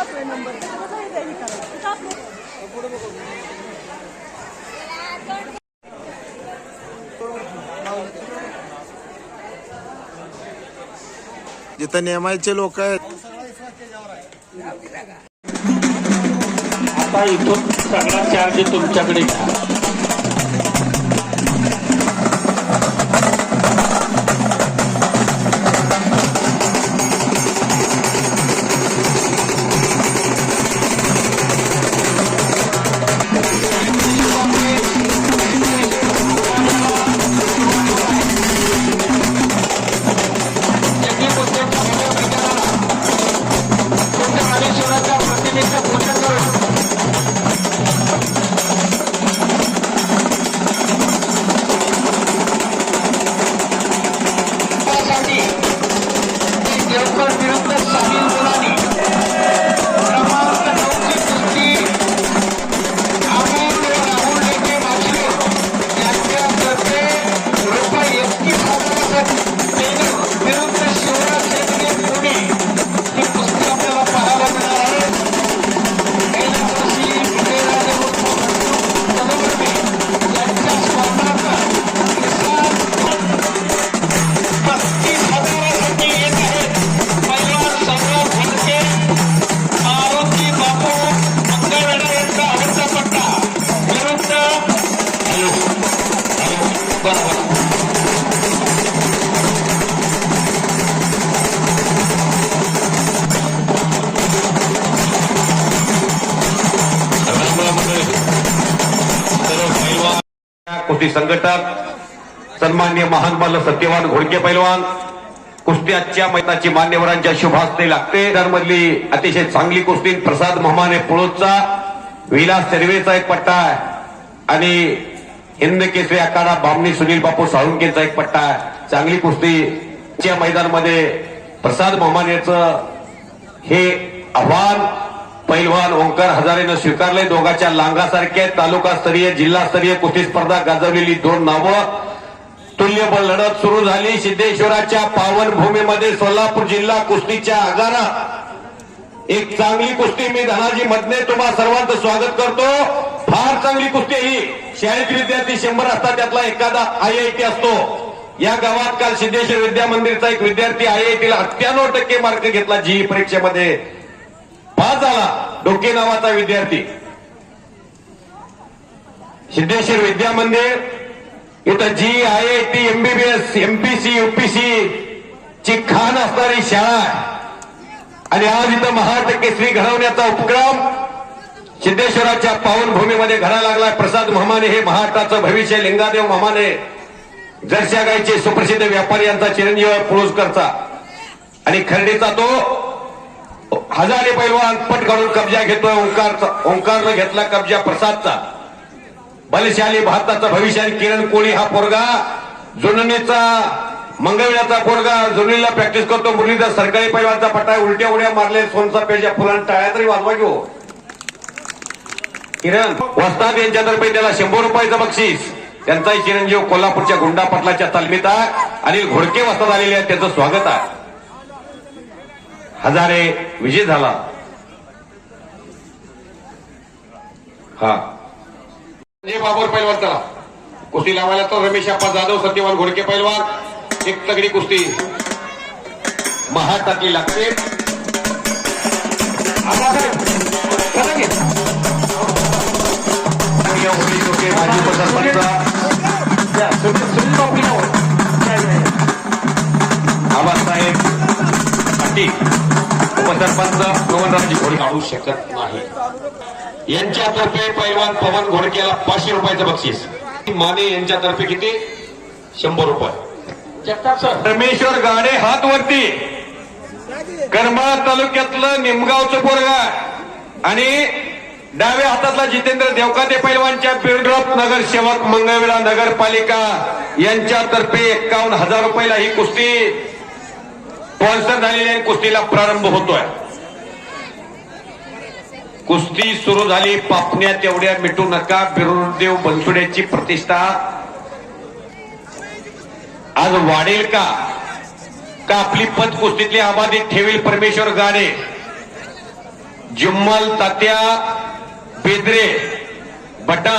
जातोय नंबर हे करायचं जिथं नेमायचे लोक आहेत आता इथून सगळा चार्ज तुमच्याकडे घ्या. कुस्ती संघटक सन्मान्य महान बाल सत्यवान घोडके पैलवान कुस्ती आजच्या मैदानाची मान्यवरांच्या शुभ हस्ते लागते. त्यामधली अतिशय चांगली कुस्ती प्रसाद महामाने पुळोदचा विलास सर्वेचा एक पट्टा आहे आणि हिंद केसरी आखाडा बामणी सुनील बापू साळुंकेचा एक पट्टा आहे. चांगली कुस्तीच्या मैदानामध्ये प्रसाद महामानेचं हे आव्हान पैलवान ओंकार हजारेनं स्वीकारले. दोघांच्या लांगासारख्या तालुकास्तरीय जिल्हास्तरीय कुस्ती स्पर्धा गाजवलेली दोन नावं तुल्यबळ लढत सुरू झाली. सिद्धेश्वराच्या पावन भूमीमध्ये सोलापूर जिल्हा कुस्तीच्या आगारात एक चांगली कुस्ती. मी धनाजी मधने तुम्हा सर्वांचं स्वागत करतो. फार चांगली कुस्ती ही. शाळेत विद्यार्थी 100 असतात त्यातला एखादा IIT असतो. या गावात काल सिद्धेश्वर विद्या मंदिरचा एक विद्यार्थी IITला 98% मार्क घेतला. जीई परीक्षेमध्ये पास झाला. डोके नावाचा विद्यार्थी. सिद्धेश्वर विद्या मंदिर इथं GE IIT MBBS MPC UPC ची खान असणारी शाळा आहे आणि आज इथं महाराष्ट्र केसरी घडवण्याचा उपक्रम सिद्धेश्वराच्या पावनभूमीमध्ये घडा लागलाय. प्रसाद महामाने हे महाराष्ट्राचं भविष्य. लिंगादेव महामाने जर्स्या गायचे सुप्रसिद्ध व्यापारी यांचा चिरंजीव पुळोजकरचा आणि खर्डीचा तो हजारे पैलवान पट काढून कब्जा घेतोय. ओंकारनं घेतला कब्जा प्रसादचा. बलशाली भारताचा भविष्य. किरण कोळी हा पोरगा जुननीचा मंगळवेळाचा पोरगा जुनीला प्रॅक्टिस करतो. मुरलीधर सरकारी पैलवानचा पट्टा. उलट्या उड्या मारले. सोनचा पेजा फुलांना टाळ्या तरी वाजवा घेऊ. किरण वस्ताद यांच्यातर्फे त्याला 100 रुपयाचं बक्षीस. त्यांचाही चिरंजीव कोल्हापूरच्या गुंडा पाटलाच्या तालमीत आहे. अनिल घोडके वस्ताद आलेले आहेत. त्यांचं स्वागत आहे. हजारे विजय झाला. हा बाबर पैलवान चला कुस्ती लावायला तो रमेश आप्पा जाधव सत्यवान घोडके पैलवान. एक तगडी कुस्ती महाटातली लागते. माजी उपसरपंच आबासाहेब पाटील उपसरपंच पवनरावजी घोडके काढू शकत नाही. यांच्यातर्फे पैलवान पवन घोडकेला 500 रुपयाचं बक्षीस. माने यांच्यातर्फे किती 100 रुपये. जगताप सर. परमेश्वर गाडे हात वरती. करमाळा तालुक्यातलं निमगावचं पोरगा आणि डाव्या हातातला जितेंद्र देवकाते पैलवानच्या बिल्डरॉप नगरसेवक मंगळवेढा नगरपालिका यांच्यातर्फे 51,000 रुपयाला ही कुस्ती स्पॉन्सर झालेली आहे. कुस्तीला प्रारंभ होतोय. कुस्ती सुरू झाली. पापण्यात एवढ्या मिटू नका. बिरुदेव बनसुड्याची प्रतिष्ठा आज वाढेल का आपली पद कुस्तीतली आबादी ठेवील परमेश्वर गाडे. जुम्मल तात्या बेद्रे बटा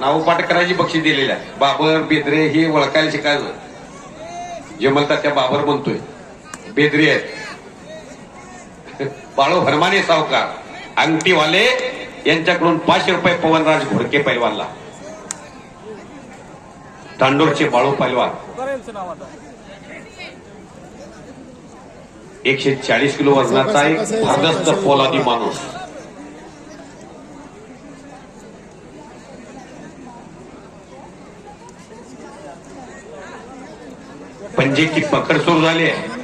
नाव पाठ करायची बक्षीस दिलेलं आहे. बाबर बेद्रे हे ओळखायला शिकायचं. जुम्मल तात्या बाबर म्हणतोय, बेद्रे आहेत. बाळू हरमाने सावकार अंगठीवाले यांच्याकडून 500 रुपये पवनराज घोडके पैलवानला. तांडूरचे बाळू पैलवान 140 किलो वजनाचा एक भागस्थ पोलादी माणूस. पंजे की पकड सुरू झाली आहे.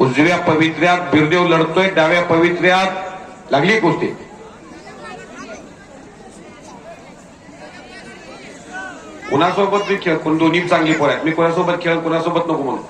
उजव्या पवित्र्यात बिरदेव लढतोय, डाव्या पवित्र्यात लागली कुस्ती. कुणासोबत मी खेळ, कोण दोन्ही चांगली पोर आहेत. मी कोणासोबत खेळ, कुणासोबत नको म्हणून.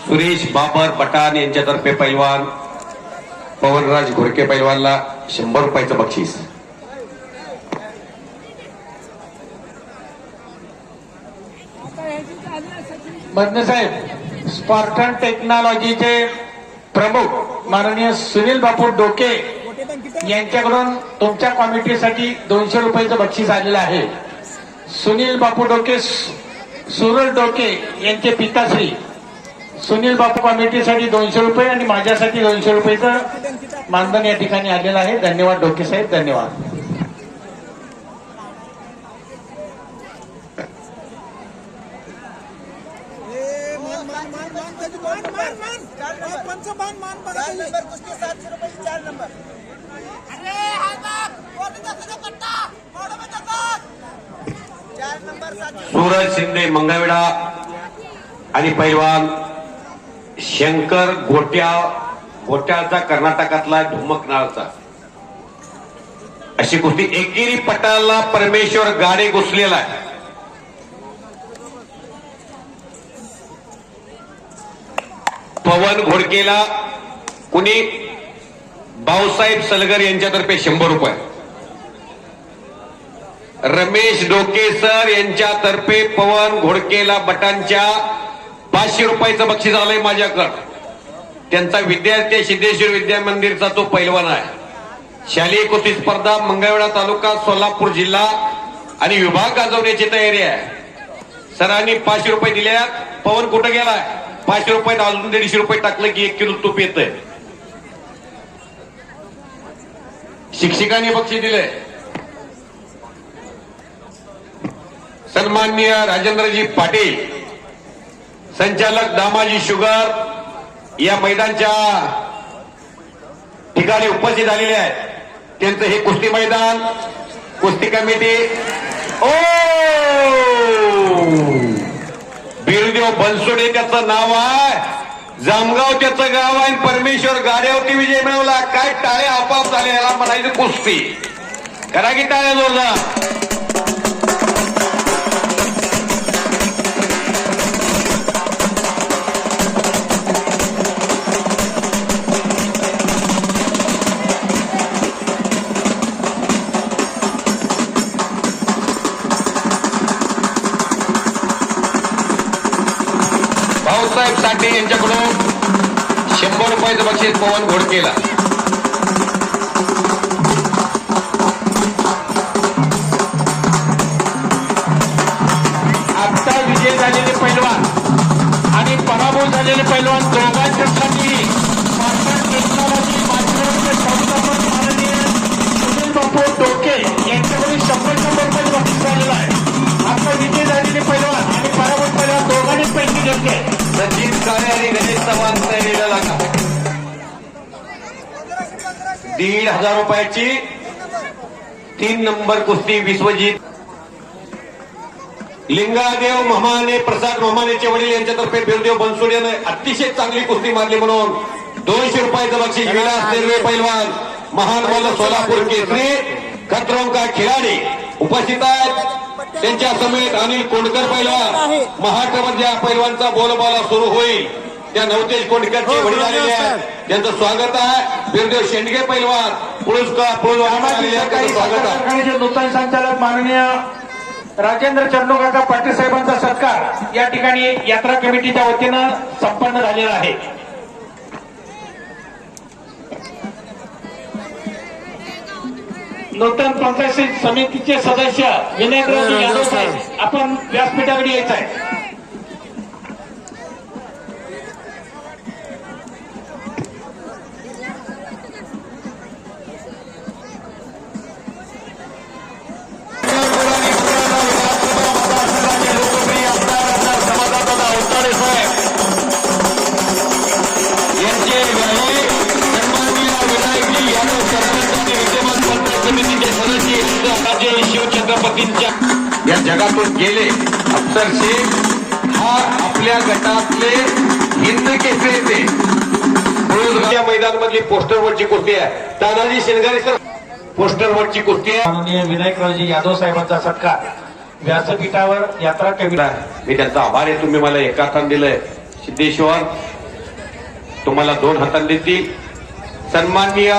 सुरेश बाबर बटान यांच्यातर्फे पैलवान पवनराज घोडके पैलवानला 100 रुपयाचं बक्षीस. मदने साहेब, स्पार्टन टेक्नॉलॉजीचे प्रमुख माननीय सुनील बापू डोके यांच्याकडून तुमच्या कॉमिटीसाठी 200 रुपयाचं बक्षीस आलेलं आहे. सुनील बापू डोके, सुरल डोके यांचे पिताश्री सुनील बापू कमिटीसाठी 200 रुपये आणि माझ्यासाठी 200 रुपयेचं मानधन या ठिकाणी आलेलं आहे. धन्यवाद डोके साहेब, धन्यवाद. सूरज शिंदे मंगळवेढा आणि पैलवान शंकर गोट्याचा कर्नाटकातला धुमकनाळचा. अशी कुस्ती. एकेरी पटाला परमेश्वर गाडे घुसलेला आहे. पवन घोडकेला कुणी भाऊसाहेब सलगर यांच्यातर्फे 100 रुपये. रमेश डोके सर यांच्यातर्फे पवन घोडकेला बटांच्या 500 रुपयाचं बक्षीस आलंय माझ्याकडं. त्यांचा विद्यार्थी सिद्धेश्वर विद्या मंदिरचा तो पैलवान आहे. शालेय कुस्ती स्पर्धा मंगळवेढा तालुका सोलापूर जिल्हा आणि विभाग गाजवण्याची तयारी आहे. सरांनी 500 रुपये दिल्यात. पवन कुठं गेलाय? 500 रुपयात अजून 150 रुपये टाकलं की 1 किलो तूप येतंय. शिक्षकांनी बक्षीस दिलंय. सन्माननीय राजेंद्रजी पाटील संचालक दामाजी शुगर या मैदानच्या ठिकाणी उपस्थित झालेले आहेत. त्यांचं हे कुस्ती मैदान, कुस्ती कमिटी. ओ बिरदेव बनसोडे त्याचं नाव आहे, जामगाव त्याचं गाव आहे. परमेश्वर गाड्यावरती विजय मिळवला. काय टाळ्या आपोआप झाले, याला म्हणायचं कुस्ती. करा की टाळ्या जोरदार. भाऊसाहेब साठे यांच्याकडून 100 रुपयाचं बक्षीस पवन घोडकेला. आता विजय झालेले पैलवान आणि पराभव झालेले पैलवान दोघांचे त्याच्यासाठी स्पार्टन टेक्नॉलॉजी माध्यमाचे संस्थापक माननीय सुनील बापू डोके यांच्याकडून 100 रुपये बक्षीस झालेलं आहे. आता विजय झालेले पैलवान आणि पराभूत पैलवान दोघांनी पैकी घेतले. सचिन काळे आणि गणेश चव्हाण तयारीला लागा. 1,500 रुपयाची 3 नंबर कुस्ती विश्वजित लिंगादेव ममाने प्रसाद ममानेचे वडील यांच्यातर्फे बिरदेव बनसोड याने अतिशय चांगली कुस्ती मारली म्हणून 200 रुपयाचं बक्षीस विलास रेल्वे पैलवान महान मल्ल सोलापूर केसरी खतरों का खिलाडी उपस्थित आहेत. त्यांच्या समेत अनिल कोंडकर पैलवान महाराष्ट्रामधल्या पैलवानचा बोलबाला सुरू होईल. त्या नवतेज कोंडकरचे वडील आलेले आहेत, त्यांचं स्वागत आहे. बिरदेव शेंडगे पैलवान पुरस्कार स्वागत आहे. नूतन संचालक माननीय राजेंद्र चंदूकाका पाटील साहेबांचा सत्कार या ठिकाणी यात्रा कमिटीच्या वतीनं संपन्न झालेला आहे. नूतन पंचायत समितीचे सदस्य विनायकराव यादव साहेब आपण व्यासपीठाकडे यायचं आहे. शिवछत्रपतींच्या या जगातून गेले अफसरशी हा आपल्या गटातले हिंद केसरीचे या मैदानामधली पोस्टरवरची कुस्ती आहे. तानाजी शेंगारे सर पोस्टरवरची कुस्ती आहे. माननीय विनायकरावजी यादव साहेबांचा सत्कार व्यासपीठावर यात्रा कमिटी. मी त्यांचा आभार आहे. तुम्ही मला एका हाताने दिलंय. सिद्धेश्वर तुम्हाला 2 हाताने देतील. सन्माननीय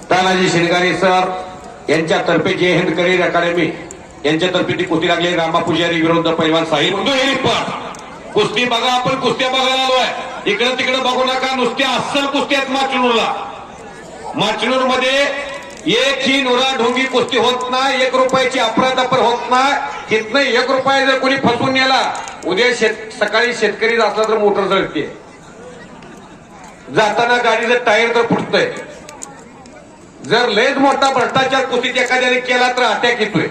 तानाजी शेंगारे सर यांच्यातर्फे जय हिंद करिअर अकादमी यांच्यातर्फे ती कुस्ती लागली. रामा पुजारी विरुद्ध पैलवान साहिब कुस्ती बघा. आपण कुस्त्या बघायला आलोय. इकडे तिकडे बघू नका. नुसत्या अस्सल कुस्त्यात माचणूरला. माचणूर मध्ये एक ही नुरा ढोंगी कुस्ती होत नाही. 1 रुपयाची अफरातफर होत नाही. तिथनं 1 रुपया जर कोणी फसवून नेला उद्या सकाळी शेतकरी असला तर मोटर जळते. जाताना गाडीचं टायर तर फुटतंय. जर लयच मोठा भ्रष्टाचार कुस्तीत एखाद्याने केला तर अटॅक येतोय.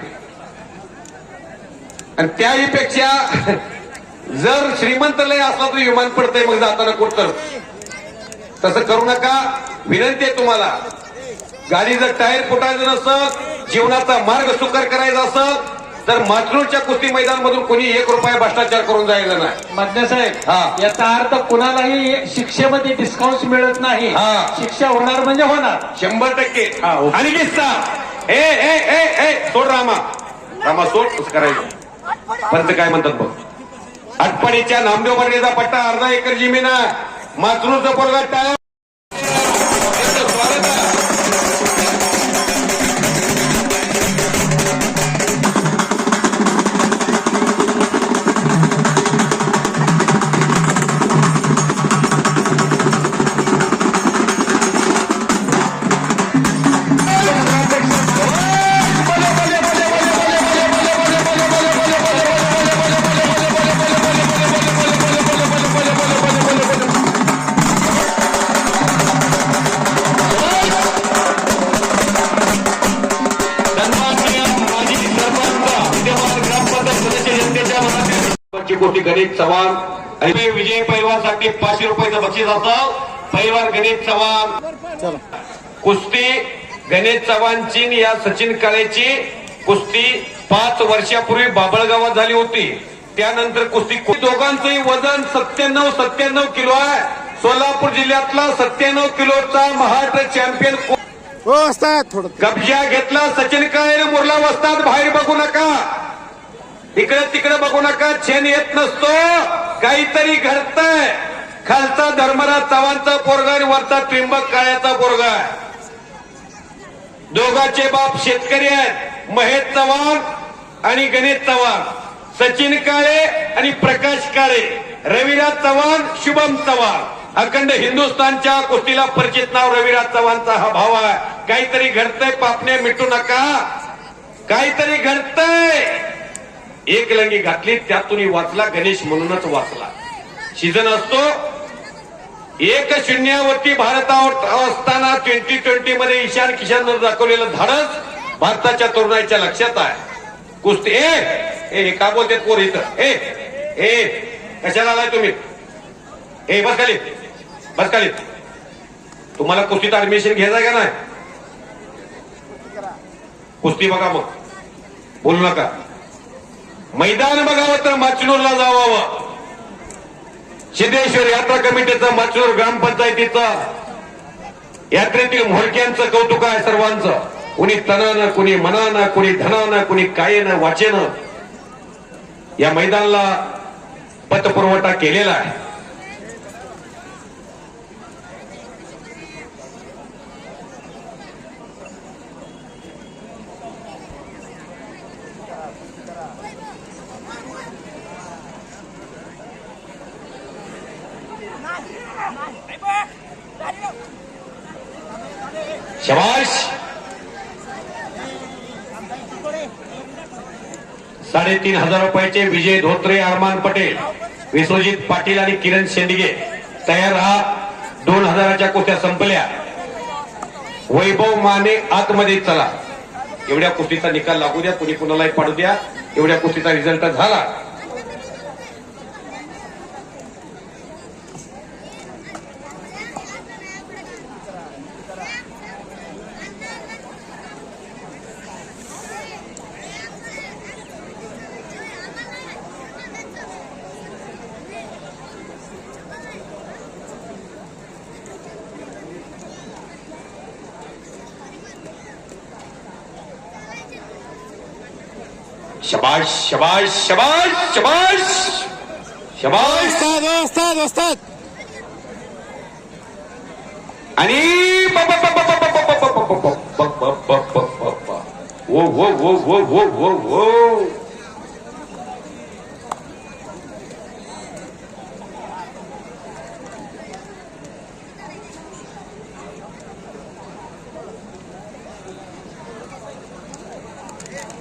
आणि त्याही पेक्षा जर श्रीमंत लय असला तर विमान पडतंय मग जाताना कुठं. तसं करू नका. विनंती आहे तुम्हाला. गाडीचं टायर फुटायचं नसतं, जीवनाचा मार्ग सुकर करायचा असं तर माचणूरच्या कुस्ती मैदानामधून कोणी 1 रुपया भ्रष्टाचार करून जायचं नाही. मध्य साहेब याचा अर्थ कुणालाही शिक्षेमध्ये डिस्काउंट मिळत नाही. शिक्षा होणार म्हणजे होणार 100%. आणि किस्सा सोड रामा सोड कसं करायचं. पंच काय म्हणतात बघ. आटपाडीच्या नामदेव बर्डेचा पट्टा 1/2 एकर जमीन आहे. माचणूरचा पोरगा टायर कोटी गणेश चव्हाण आणि विजय पैलवानसाठी 500 रुपयाचं बक्षीस असं. पैलवान गणेश चव्हाण कुस्ती गणेश चव्हाणची या सचिन काळेची कुस्ती 5 वर्षापूर्वी बाबळगावात झाली होती. त्यानंतर कुस्ती दोघांचंही वजन 97 किलो आहे. सोलापूर जिल्ह्यातला 97 किलोचा महाराष्ट्र चॅम्पियन कब्जा घेतला सचिन काळे. मुरला वस्तात बाहेर बघू नका. इकडे तिकडे बघू नका. छेन येत नसतो. काहीतरी घडतंय. खालचा धर्मराज चव्हाणचा पोरगा आणि वरचा त्रिंबक काळ्याचा पोरगा. दोघांचे बाप शेतकरी आहेत. महेश चव्हाण आणि गणेश चव्हाण. सचिन काळे आणि प्रकाश काळे, रविराज चव्हाण, शुभम चव्हाण. अखंड हिंदुस्थानच्या कुस्तीला परिचित नाव रविराज चव्हाणचा हा भाव आहे. काहीतरी घडतंय, पापणे मिटू नका, काहीतरी घडतंय. एक लंगी घातली त्यातून वाचला, गणेश म्हणूनच वाचला. सीझन असतो 1-0 भारतावर असताना 2020 मध्ये ईशान किशननं दाखवलेलं धाडस भारताच्या तरुणाईच्या लक्षात आहे. कुस्ती ए का बोलते पोर इथं? ए कशाला आलाय तुम्ही? बस खाली, बस खाली. तुम्हाला कुस्तीत ऍडमिशन घ्यायचं का नाही? कुस्ती बघा, मग बोलू नका. मैदान बघावं तर माचनूरला जावावं. सिद्धेश्वर यात्रा कमिटीचं, माचनूर ग्रामपंचायतीचं, यात्रेतील म्होरक्यांचं कौतुक आहे सर्वांचं. कुणी तनानं, कुणी मनानं, कुणी धनानं, कुणी कायेनं वाचेनं या मैदानाला पतपुरवठा केलेला आहे. शाबाश. 3,500 रुपयाचे विजय धोत्रे, अरमान पटेल, विश्वजित पाटील आणि किरण शेंडगे तयार राहा. 2,000च्या कुस्त्या संपल्या. वैभव माने आतमध्ये चला. एवढ्या कुस्तीचा निकाल लागू द्या, कुणी कुणालाही पाडू द्या. एवढ्या कुस्तीचा रिझल्ट झाला. शबाश शबाश शबाश शबाश शबाश. वस्ताद आणि वो वो वो वो वो वो वो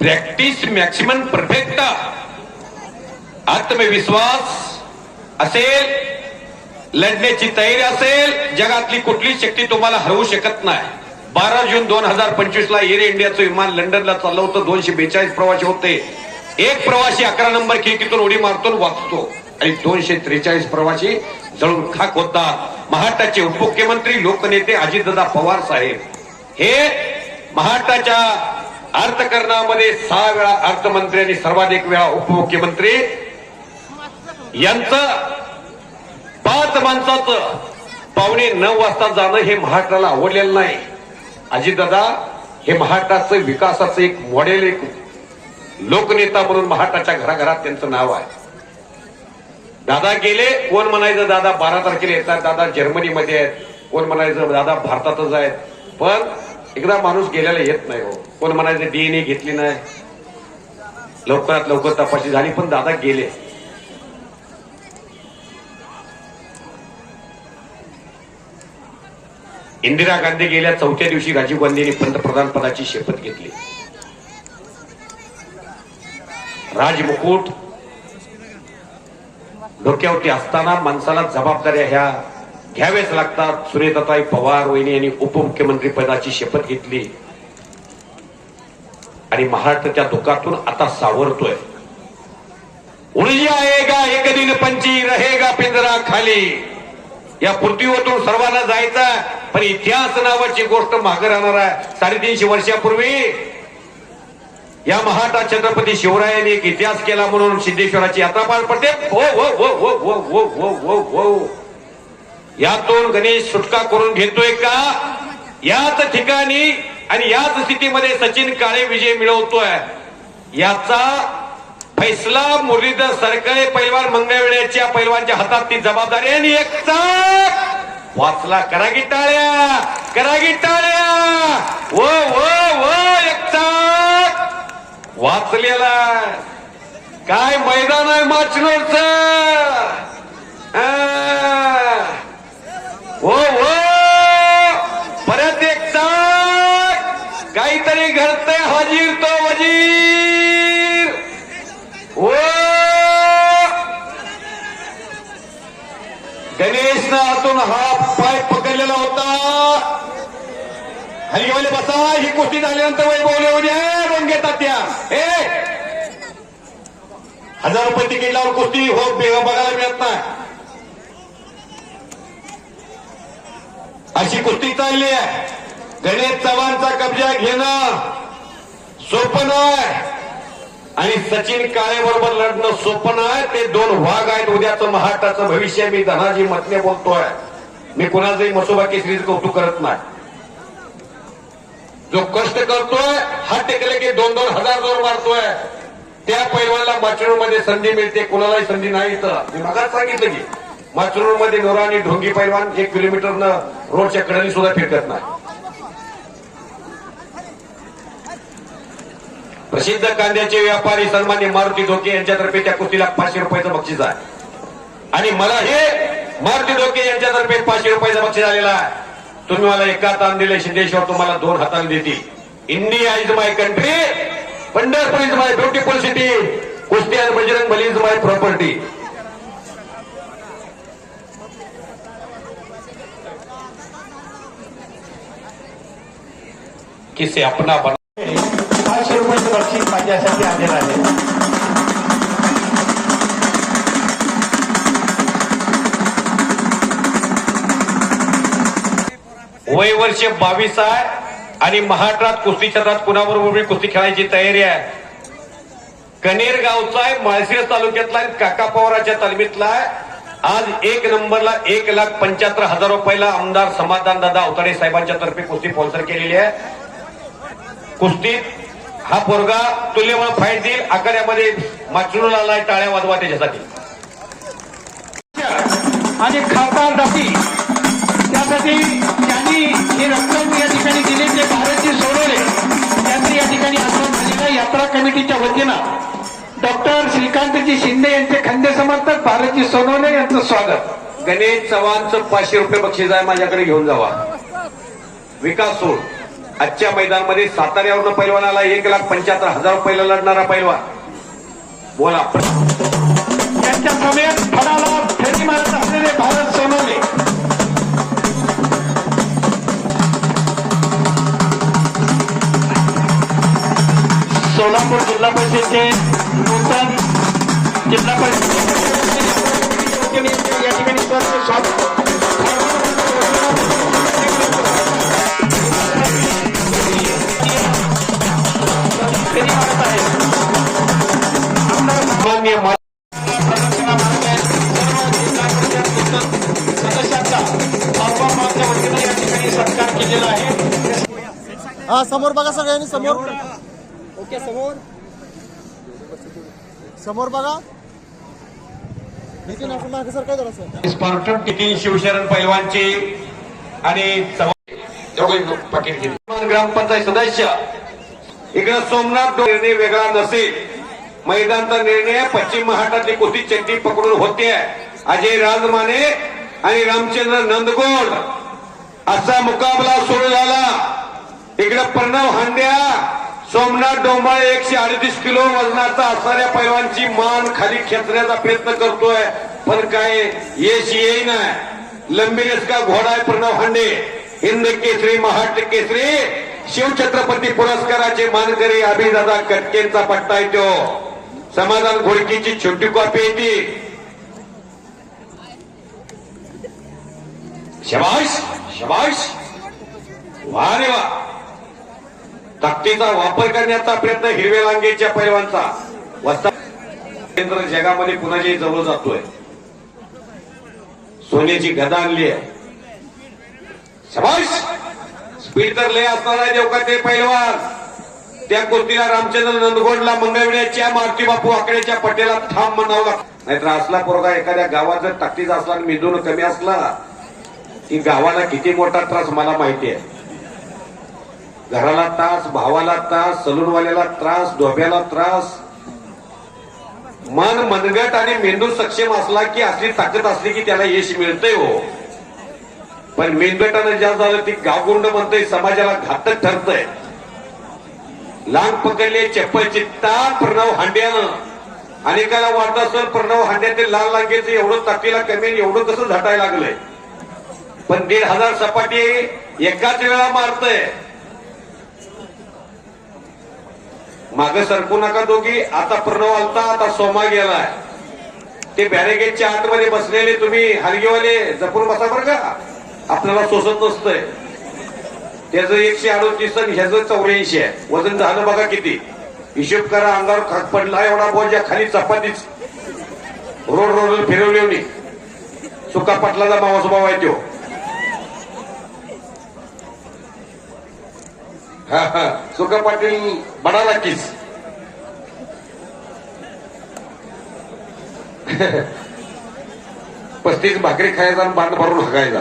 प्रॅक्टिस मॅक्सिमम परफेक्ट. आत्मविश्वास असेल, लढण्याची तयारी असेल, जगातली कुठली शक्ती तुम्हाला हरवू शकत नाही. 12 जून 2025 ला एअर इंडियाचं विमान लंडनला चाललं होतं. 242 प्रवासी होते. एक प्रवासी 11 नंबर खिडकीतून उडी मारतो वाचतो आणि 243 प्रवासी जळून खाक होतात. महाराष्ट्राचे उपमुख्यमंत्री लोकनेते अजितदादा पवार साहेब हे महाराष्ट्राच्या अर्थकारणामध्ये 6 वेळा अर्थमंत्री आणि सर्वाधिक वेळा उपमुख्यमंत्री यांचं 5 माणसाचं 8:45 वाजता जाणं हे महाराष्ट्राला आवडलेलं नाही. अजितदादा हे महाराष्ट्राचं विकासाचं एक मॉडेल, एक लोकनेता म्हणून महाराष्ट्राच्या घराघरात त्यांचं नाव आहे. दादा गेले, कोण म्हणायचं दादा 12 तारखेला येतात, दादा जर्मनीमध्ये आहेत, कोण म्हणायचं दादा भारतातच आहेत. पण एकदा माणूस गेल्याला येत नाही हो. कोण म्हणायचं DNA घेतली नाही, लवकरात लवकर तपासणी झाली, पण दादा गेले. इंदिरा गांधी गेल्या 4थ्या दिवशी राजीव गांधींनी पंतप्रधान पदाची शपथ घेतली. राजमुकुट डोक्यावरती असताना माणसाला जबाबदाऱ्या ह्या घ्यावेच लागतात. सुरेखाताई पवार वहिनी यांनी उपमुख्यमंत्री पदाची शपथ घेतली आणि महाराष्ट्राच्या दुःखातून आता सावरतोय. उर्जा आएगा एक दिन पंची रहेगा पिंजरा खाली. या पृथ्वीवरून सर्वांना जायचं, पण इतिहास नावाची गोष्ट मागे राहणार आहे. 350 वर्षापूर्वी या महाराष्ट्रात छत्रपती शिवरायांनी एक इतिहास केला म्हणून सिद्धेश्वराची यात्रा पार पडते. हो हो हो हो हो हो हो हो हो. यातून गणेश सुटका करून घेतोय का? याच ठिकाणी आणि याच स्थितीमध्ये सचिन काळे विजय मिळवतोय. याचा फैसला मुरलीधर सरकाळे पैलवान मंगळवेढ्याच्या पैलवानच्या हातात ती जबाबदारी आणि एक चाक वाचला. करा की टाळ्या, करा की टाळ्या. वो वो वो एक चाक वाचलेला. काय मैदान आहे माचनोरचं. हो हो परत एक चाक काहीतरी घडतंय. हजीर तो वजीर. हो गणेशनं आतून हा पाय पकडलेला होता. हरिवाले बसा. ही कुस्ती झाल्यानंतर वैभवले उद्या दोन घेतात त्या. 1000 रुपये तिकीट लावून कुस्ती हो बघायला मिळत नाही. अशी कुस्ती चालली आहे. गणेश चव्हाणचा कब्जा घेणं सोपं नाही आणि सचिन काळे बरोबर लढणं सोपं नाही. ते दोन वाघ आहेत. उद्याचं महाराष्ट्राचं भविष्य. मी धनाजी मतने बोलतोय. मी कुणाचंही मसोबा केसरीचं कौतुक करत नाही. जो कष्ट करतोय हात टेकले की 2-2 हजार जोर मारतोय त्या पैलवानला माचरूरमध्ये संधी मिळते. कुणालाही संधी नाही. तर मी मगाच सांगितलं की माचरूरमध्ये नोरानी ढोंगी पैलवान 1 किलोमीटरनं रोडच्या कडेने सुद्धा फिरकत नाही. प्रसिद्ध कांद्याचे व्यापारी सन्मान्य मारुती ढोके यांच्यातर्फे त्या कुस्तीला 500 रुपयाचं बक्षीस आहे. आणि मला हे मारुती ढोके यांच्यातर्फे 500 रुपयाचं बक्षीस आलेलं आहे. तुम्ही मला एका तान दिले सिद्धेश्वर तुम्हाला 2 हाताने देतील. India is my country. Pandharpur is my beautiful city. कुस्ती आणि Bajrang Bali is my property. किसे अपना बना. 500 रुपयाचं बक्षीस माझ्यासाठी आलेलं आहे. वय वर्ष 22 आहे आणि महाराष्ट्रात कुस्ती क्षेत्रात कुणाबरोबर कुस्ती खेळायची तयारी आहे. कनेर गावचा आहे. माळशिरस तालुक्यातला आहे. काका पवाराच्या तालमीतला आहे. आज 1 नंबरला 1,75,000 रुपयाला आमदार समाधान दादा अवताडे साहेबांच्या तर्फे कुस्ती स्पॉन्सर केलेली आहे. कुस्तीत हा पोरगा तुल्यबळ फाईट देईल. आखाड्यामध्ये माचरूला आलाय. टाळ्या वाजवा त्याच्यासाठी. आणि खासदार दासी त्यासाठी त्यांनी हे रक्कम या ठिकाणी दिले. ते भारतजी सोनवणे त्यांनी या ठिकाणी आश्रम झालेल्या यात्रा कमिटीच्या वतीनं डॉक्टर श्रीकांतजी शिंदे यांचे खंदे समर्थक भारतजी सोनवणे यांचं स्वागत. गणेश चव्हाणचं 500 रुपये बक्षीस आहे. माझ्याकडे घेऊन जावा. विकास सोड आजच्या मैदानामध्ये साताऱ्यावरून पैलवान आला. 1,75,000 रुपयाला लढणारा पैलवान. बोला. त्यांच्या समेत फडाला फेरी मारत असलेले भारत सोनवणे. सोलापूर जिल्हा परिषदेचे नूतन जिल्हा परिषद या ठिकाणी स्वागत. सदस्यांचा बाबाच्या वतीनं या ठिकाणी सत्कार केलेला आहे. हा समोर बघा सगळ्यांनी. समोर. ओके समोर. समोर बघा. नितीन असं मागे सर काय झालं सर. स्पार्टन नितीन शिवशरण पैलवानचे आणि पाटील ग्रामपंचायत सदस्य. इकडे सोमनाथ निर्णय वेगळा नसेल. मैदानचा निर्णय पश्चिम महाराष्ट्रातली कुस्ती चड्डी पकडून होते. अजय राजमाने आणि रामचंद्र नंदगोड असा मुकाबला सुरू झाला. इकडे प्रणव हांड्या सोमनाथ डोंबाळे 138 किलो वजनाचा असणाऱ्या पैलवानची मान खाली खेचण्याचा प्रयत्न करतोय. पण काय यश येईना. लंबीनेस का घोडा आहे प्रणव हांडे. हिंद केसरी महाराष्ट्र केसरी शिवछत्रपती पुरस्काराचे मानकरी अभिदादा कटकेंचा पट्टा येतो. समाधान घोडकीची छोटी कॉपी येते. शबाश शबाश. वा रे वा. ताकदीचा वापर करण्याचा प्रयत्न हिरव्या लांगेच्या पैलवानचा. वस्ता केंद्र जगामध्ये कुणाच्याही जवळ जातोय. सोन्याची गदा आणली आहे. शबाश. स्पीड तर लय असणार आहे देवकाचे पैलवान. त्या कुस्तीला रामचंद्र नंदगोडला मंगळवेड्याच्या मारुती बापू आकड्याच्या पटेला ठाम म्हणावं लागतं. नाहीतर असला पोरगा एखाद्या गावात जर ताकदीचा असला आणि मेंदून कमी असला की गावाला किती मोठा त्रास मला माहिती आहे. घराला त्रास, भावाला त्रास, सलूनवाल्याला त्रास, डोब्याला त्रास. मन मनगट आणि मेंदू सक्षम असला की असली ताकद असली की त्याला यश मिळतंय हो. पण मेंदटानं ज्या झालं ती गावगुंड म्हणतंय, समाजाला घातक ठरतंय. लांग पकडले चप्पल चित्ता प्रणव हांड्यानं. अनेकाला वाटत असेल प्रणव हांड्यातील लाल लांगेचं एवढं ताकदीला कमी एवढं कसं झटायला लागलंय. पण 1,500 सपाटी एकाच वेळा मारतय. मागे सरकू नका दोघी. आता प्रणव आलता, आता सोमा गेलाय. ते बॅरिगेटच्या आतमध्ये बसलेले तुम्ही हलगेवाले जपून बसा बरं का. आपल्याला सोसत नसतंय. त्याचं 138 आणि ह्याचं 84 आहे. वजन झालं बघा किती. हिशोब करा. अंगावर खाक पडला एवढा बोजा, खाली चपातीच रोड फिरवली. सुका पाटलाचा मावा स्वभाव आहे तो. हा सुका पाटील बडा नक्कीच. पस्तीस भाकरी खायचा आणि बांध भरून हकायचा.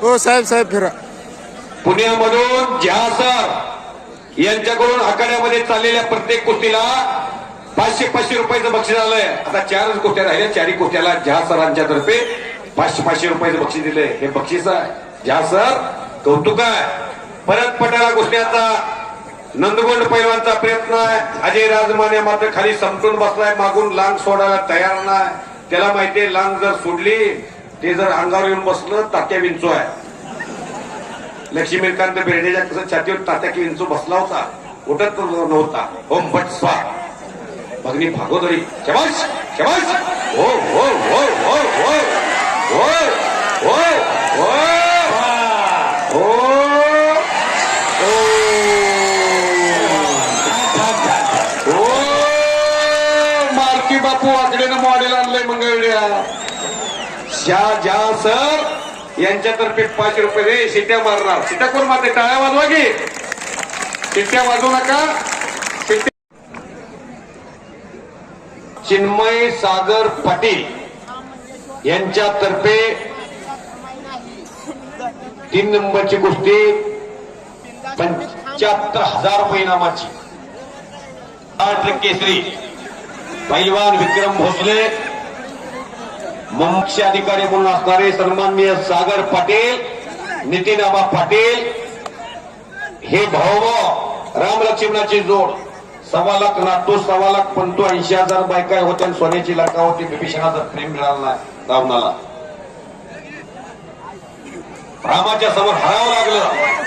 हो साहेब फिरा. पुण्यामधून जहासर यांच्याकडून आखाड्यामध्ये चाललेल्या प्रत्येक कुस्तीला 500 रुपयाचं बक्षीस आलंय. आता 4 कुस्त्या राहिल्या. 4ही कुस्त्याला जहासरांच्या तर्फे 500 रुपयाचं बक्षीस दिलंय. हे बक्षीस आहे जहासर, कौतुक आहे. परत पटाला कुस्त्याचा नंदगोंड पैलवानचा प्रयत्न आहे. अजय राजमाने मात्र खाली समटून बसलाय. मागून लांग सोडायला तयार नाही. त्याला माहितीये लांग जर सोडली ते जर अंगावर येऊन बसलं तात्या विंचू आहे. लक्ष्मीकांत बेर्डेच्या कसं छातीवर तात्या विंचू बसला होता, उठत नव्हता. ओम भट स्वा भगनी भागोदरी. शबाश शबाश. हो हो हो हो हो हो हो हो हो. मालकी बापू आकडेनं मॉडेल आणलंय मंगळवेड्या. शाह सर यांच्यातर्फे 500 रुपये. शिट्ट्या मारणार. शिट्ट्या कोण मारते? टाळ्या वाजवा की. शिट्ट्या वाजवू नका. चिन्मय सागर पाटील यांच्यातर्फे 3 नंबरची कुस्ती 75,000 रुपये इनामाची. 8 केसरी पैलवान विक्रम भोसले, मुख्य अधिकारी म्हणून असणारे सन्माननीय सागर पाटील, नितीन आबा पाटील हे भाऊ रामलक्ष्मणाची जोड. 1.25 लाख नातो, 1.25 लाख पण तो 80,000 बायका होत्या. सोन्याची लाका होती. बिभीषणाचा प्रेम मिळाला रावणाला. रामाच्या समोर हरावं लागलं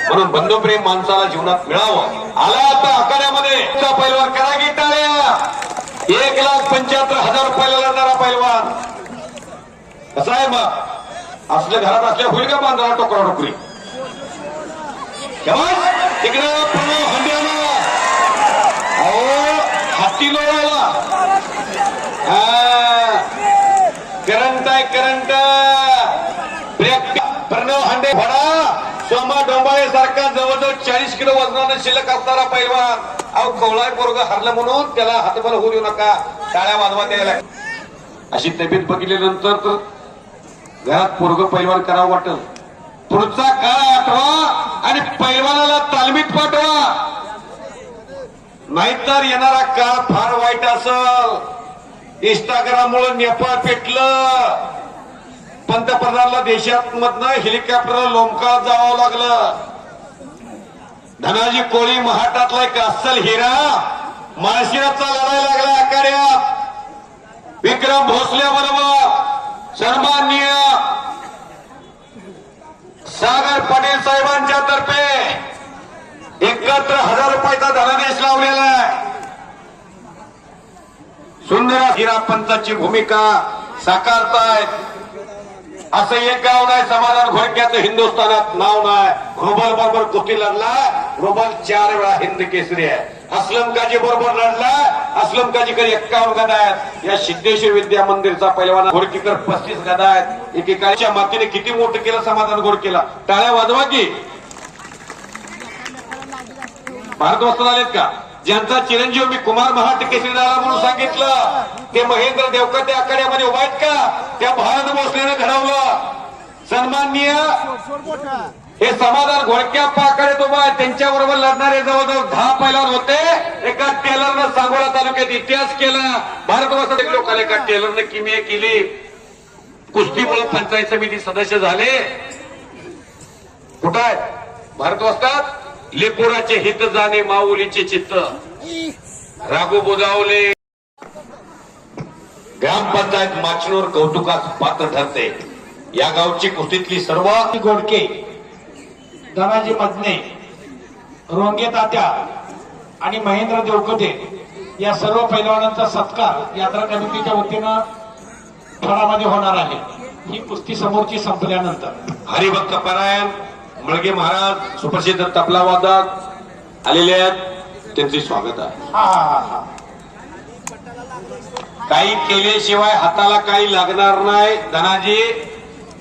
म्हणून बंधुप्रेम माणसाला जीवनात मिळावं. आला आता आखाड्यामध्ये पैलवान. करा की टाळ्या. 1,75,000 रुपयाला लढणारा पैलवान. कसं आहे मग? असल्या घरात असल्या होईल का बांधला टोकरा टोकरी. तिकडं प्रणव हंड्याला अहो हाती लोळायला. करंट आहे करंट. प्रणव हांडे भडा सोमा डोंबाळे सारखा जवळजवळ 40 किलो वजनानं शिल्लक असणारा पैलवान. अहो कवळाय पोरग हरलं म्हणून त्याला हातबल होऊ देऊ नका. टाळ्या वाजवा द्यायला. अशी तब्येत बघितल्यानंतर तर घरात पोरग पैलवान करावं वाटल. पुढचा काळ आठवा आणि पैलवानाला तालमीत पाठवा. नाहीतर येणारा काळ फार वाईट असल. इंस्टाग्राममुळे नेपाळ पेटलं. पंतप्रधानाला देशात मधनं हेलिकॉप्टर लोमकाळत जावं लागलं. धनाजी कोळी महाटातला एक अस्सल हिरा माळशिराचा लढायला लागला आखाड्यात. विक्रम भोसल्याबरोबर सन्माननीय सागर पाटील साहेबांच्या तर्फे 71,000 रुपयाचा धनादेश लावलेला आहे. सुंदर हिरा पंचाची भूमिका साकारतायत. असं एक गाव नाही समाधान घोडक्याचं हिंदुस्थानात नाव नाही. रुबल बरोबर कुस्ती लढला. रुबल 4 वेळा हिंद केसरी आहे. अस्लम काजी बरोबर लढला. अस्लम काजीकडे 51 गदा आहेत. या सिद्धेश्वर विद्या मंदिरचा पैलवान घोडकीकर 35 गदा आहेत. एकेकाच्या मातीने किती मोठं केलं समाधान घोडकेला. टाळ्या वाजवा की. भारत आलेत का? ज्यांचा चिरंजीव मी कुमार महाट केसरी झाला म्हणून सांगितलं ते महेंद्र देवकर त्या आखाड्यामध्ये उभा आहेत का? त्या भारत भोसलेने घडवलं. सन्माननीय सोड मोठा. हे समाधान घोडक्याप्पाकडे उभा आहे. त्यांच्याबरोबर लढणारे जवळजवळ 10 पैलवान होते. एका टेलरनं सांगोला तालुक्यात इतिहास केला. भारतवर्षातील लोकांना एका टेलरनं किमया केली. कुस्तीमुळे पंचायत समिती सदस्य झाले. कुठं आहे भारतवर्षात लेकुराचे हित जाणे माऊलीचे चित्त राघू बुजावले. ग्रामपंचायत माचनूर कौतुकास पात्र ठरते. या गावची कुस्तीतली सर्व गोडके, धनाजी मदने, रोंगे तात्या आणि महेंद्र देवकते या सर्व पैलवानांचा सत्कार यात्रा कमिटीच्या वतीनं फळामध्ये होणार आहे. ही कुस्ती समोरची संपल्यानंतर हरिभक्त परायण मळगे महाराज सुप्रसिद्ध तबला वादक आलेले आहेत. त्यांचे स्वागत आहे. हा हा हा काही केल्याशिवाय हाताला काही लागणार नाही. धनाजी,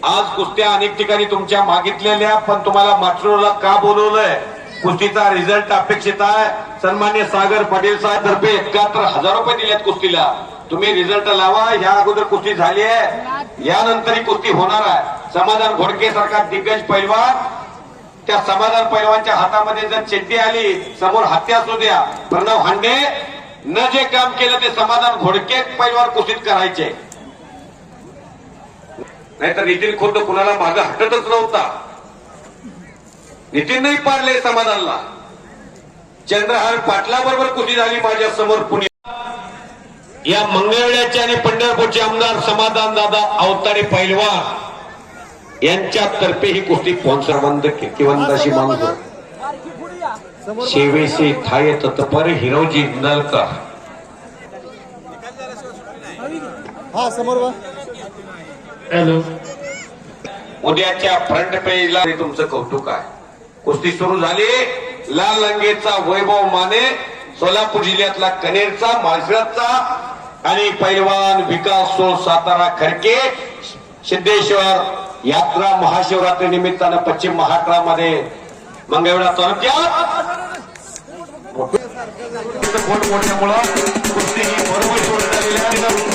आज कुस्त्या अनेक ठिकाणी तुमच्या मागितलेल्या, पण तुम्हाला माचनूरला का बोलवलंय? कुस्तीचा रिझल्ट अपेक्षित आहे. सन्मान्य सागर पटेल साहेब तर्फे 71,000 रुपये दिलेत कुस्तीला. तुम्ही रिझल्ट लावा. या अगोदर कुस्ती झाली आहे, यानंतर ही कुस्ती होणार आहे. समाधान घोडके सारखा दिग्गज पैलवान, त्या समाधान पैलवानच्या हातामध्ये जर चेड्डी आली, समोर हत्ती असू द्या, प्रणव हांडे न जे काम केलं ते समाधान घोडके पैलवान कुस्तीत करायचे. नाहीतर नितीन खुर्द कुणाला मागे हटतच नव्हता. नितीनही पाडले समाधानला. चंद्रहार पाटला बरोबर कुस्ती झाली माझ्या समोर पुणे. या मंगळवेढ्याचे आणि पंढरपूरचे आमदार समाधान दादा अवतारे पैलवान यांच्यातर्फे ही कुस्ती स्पॉन्सरबंद किवंत अशी मानतो. शेवेशी थाय तत्पर हिरोजी नलकर. हा समोर बघ. हॅलो. उद्याच्या फ्रंट पेजला तुमचं कौतुक आहे. कुस्ती सुरू झाली. लाल लंगेचा वैभव माने, सोलापूर जिल्ह्यातला कनेरचा, माळशिरसचा आणि पैलवान विकास सोळ सातारा खडके. सिद्धेश्वर यात्रा महाशिवरात्री निमित्तानं पश्चिम महाराष्ट्रामध्ये मंगळवेढा तालुक्यात मोठ्यामुळं कुस्ती ही बरोबर सुरू झालेली आहे.